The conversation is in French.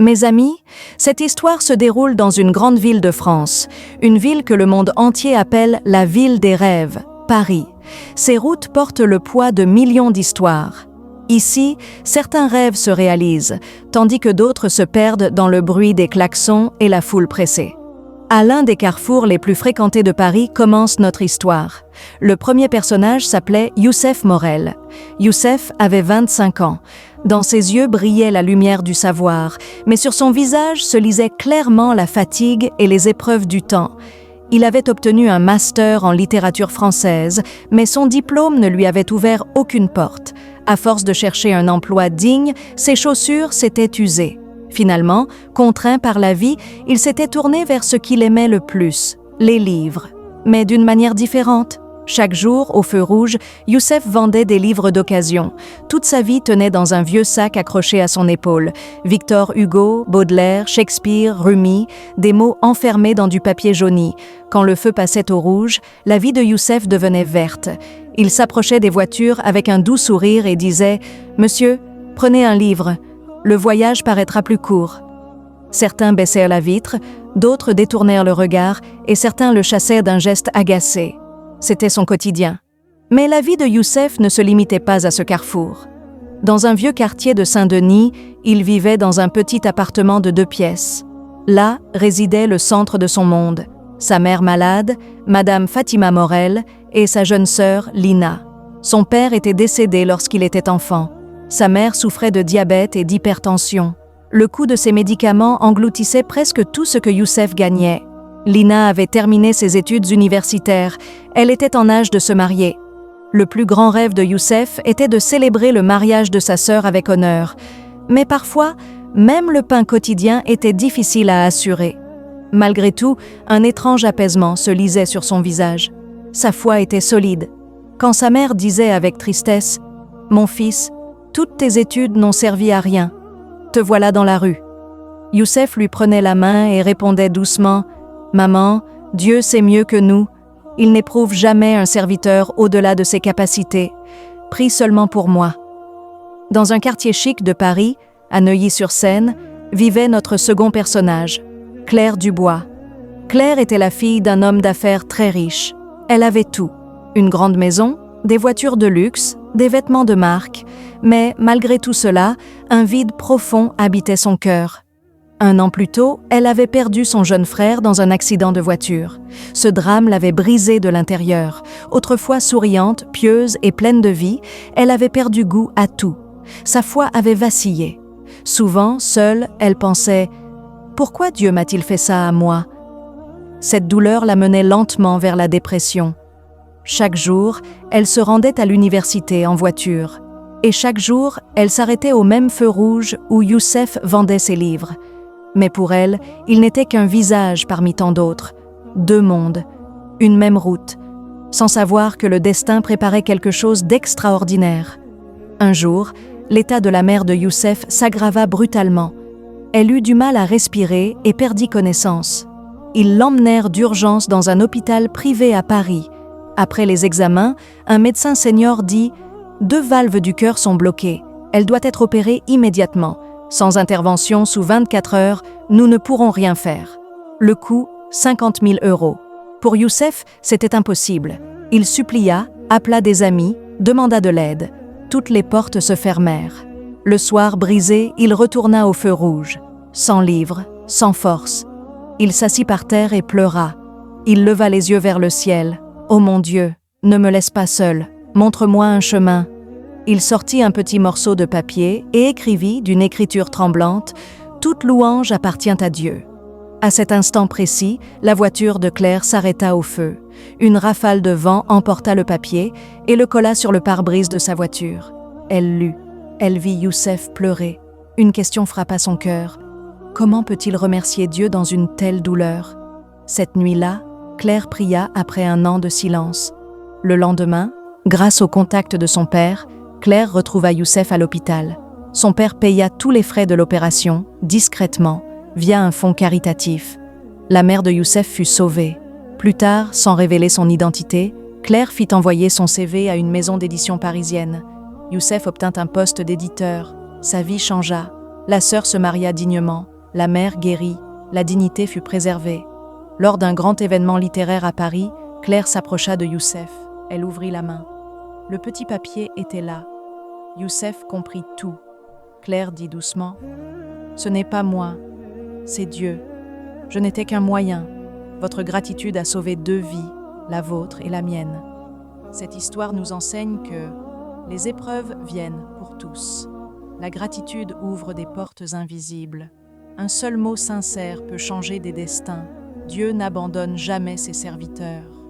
Mes amis, cette histoire se déroule dans une grande ville de France, une ville que le monde entier appelle la ville des rêves, Paris. Ces routes portent le poids de millions d'histoires. Ici, certains rêves se réalisent, tandis que d'autres se perdent dans le bruit des klaxons et la foule pressée. À l'un des carrefours les plus fréquentés de Paris commence notre histoire. Le premier personnage s'appelait Youssef Morel. Youssef avait 25 ans. Dans ses yeux brillait la lumière du savoir, mais sur son visage se lisait clairement la fatigue et les épreuves du temps. Il avait obtenu un master en littérature française, mais son diplôme ne lui avait ouvert aucune porte. À force de chercher un emploi digne, ses chaussures s'étaient usées. Finalement, contraint par la vie, il s'était tourné vers ce qu'il aimait le plus, les livres. Mais d'une manière différente. Chaque jour, au feu rouge, Youssef vendait des livres d'occasion. Toute sa vie tenait dans un vieux sac accroché à son épaule. Victor Hugo, Baudelaire, Shakespeare, Rumi, des mots enfermés dans du papier jauni. Quand le feu passait au rouge, la vie de Youssef devenait verte. Il s'approchait des voitures avec un doux sourire et disait « Monsieur, prenez un livre. Le voyage paraîtra plus court. » Certains baissèrent la vitre, d'autres détournèrent le regard et certains le chassèrent d'un geste agacé. C'était son quotidien. Mais la vie de Youssef ne se limitait pas à ce carrefour. Dans un vieux quartier de Saint-Denis, il vivait dans un petit appartement de 2 pièces. Là résidait le centre de son monde, sa mère malade, Madame Fatima Morel, et sa jeune sœur Lina. Son père était décédé lorsqu'il était enfant. Sa mère souffrait de diabète et d'hypertension. Le coût de ses médicaments engloutissait presque tout ce que Youssef gagnait. Lina avait terminé ses études universitaires. Elle était en âge de se marier. Le plus grand rêve de Youssef était de célébrer le mariage de sa sœur avec honneur. Mais parfois, même le pain quotidien était difficile à assurer. Malgré tout, un étrange apaisement se lisait sur son visage. Sa foi était solide. Quand sa mère disait avec tristesse « Mon fils, toutes tes études n'ont servi à rien. Te voilà dans la rue. » Youssef lui prenait la main et répondait doucement « Maman, Dieu sait mieux que nous. Il n'éprouve jamais un serviteur au-delà de ses capacités. Prie seulement pour moi. » Dans un quartier chic de Paris, à Neuilly-sur-Seine, vivait notre second personnage, Claire Dubois. Claire était la fille d'un homme d'affaires très riche. Elle avait tout. Une grande maison, des voitures de luxe, des vêtements de marque. Mais malgré tout cela, un vide profond habitait son cœur. 1 an plus tôt, elle avait perdu son jeune frère dans un accident de voiture. Ce drame l'avait brisée de l'intérieur. Autrefois souriante, pieuse et pleine de vie, elle avait perdu goût à tout. Sa foi avait vacillé. Souvent, seule, elle pensait « Pourquoi Dieu m'a-t-il fait ça à moi ?» Cette douleur la menait lentement vers la dépression. Chaque jour, elle se rendait à l'université en voiture. Et chaque jour, elle s'arrêtait au même feu rouge où Youssef vendait ses livres. Mais pour elle, il n'était qu'un visage parmi tant d'autres. 2 mondes, une même route, sans savoir que le destin préparait quelque chose d'extraordinaire. Un jour, l'état de la mère de Youssef s'aggrava brutalement. Elle eut du mal à respirer et perdit connaissance. Ils l'emmenèrent d'urgence dans un hôpital privé à Paris. Après les examens, un médecin senior dit « 2 valves du cœur sont bloquées. Elle doit être opérée immédiatement. Sans intervention sous 24 heures, nous ne pourrons rien faire. » Le coût, 50 000 €. Pour Youssef, c'était impossible. Il supplia, appela des amis, demanda de l'aide. Toutes les portes se fermèrent. Le soir brisé, il retourna au feu rouge. Sans livre, sans force. Il s'assit par terre et pleura. Il leva les yeux vers le ciel. « Oh mon Dieu, ne me laisse pas seul. Montre-moi un chemin. » Il sortit un petit morceau de papier et écrivit d'une écriture tremblante « Toute louange appartient à Dieu ». À cet instant précis, la voiture de Claire s'arrêta au feu. Une rafale de vent emporta le papier et le colla sur le pare-brise de sa voiture. Elle lut. Elle vit Youssef pleurer. Une question frappa son cœur. Comment peut-il remercier Dieu dans une telle douleur ? Cette nuit-là, Claire pria après 1 an de silence. Le lendemain, grâce au contact de son père, Claire retrouva Youssef à l'hôpital. Son père paya tous les frais de l'opération, discrètement, via un fonds caritatif. La mère de Youssef fut sauvée. Plus tard, sans révéler son identité, Claire fit envoyer son CV à une maison d'édition parisienne. Youssef obtint un poste d'éditeur. Sa vie changea. La sœur se maria dignement, la mère guérit, la dignité fut préservée. Lors d'un grand événement littéraire à Paris, Claire s'approcha de Youssef. Elle ouvrit la main. Le petit papier était là. Youssef comprit tout. Claire dit doucement, « Ce n'est pas moi, c'est Dieu. Je n'étais qu'un moyen. Votre gratitude a sauvé 2 vies, la vôtre et la mienne. » Cette histoire nous enseigne que les épreuves viennent pour tous. La gratitude ouvre des portes invisibles. Un seul mot sincère peut changer des destins. Dieu n'abandonne jamais ses serviteurs.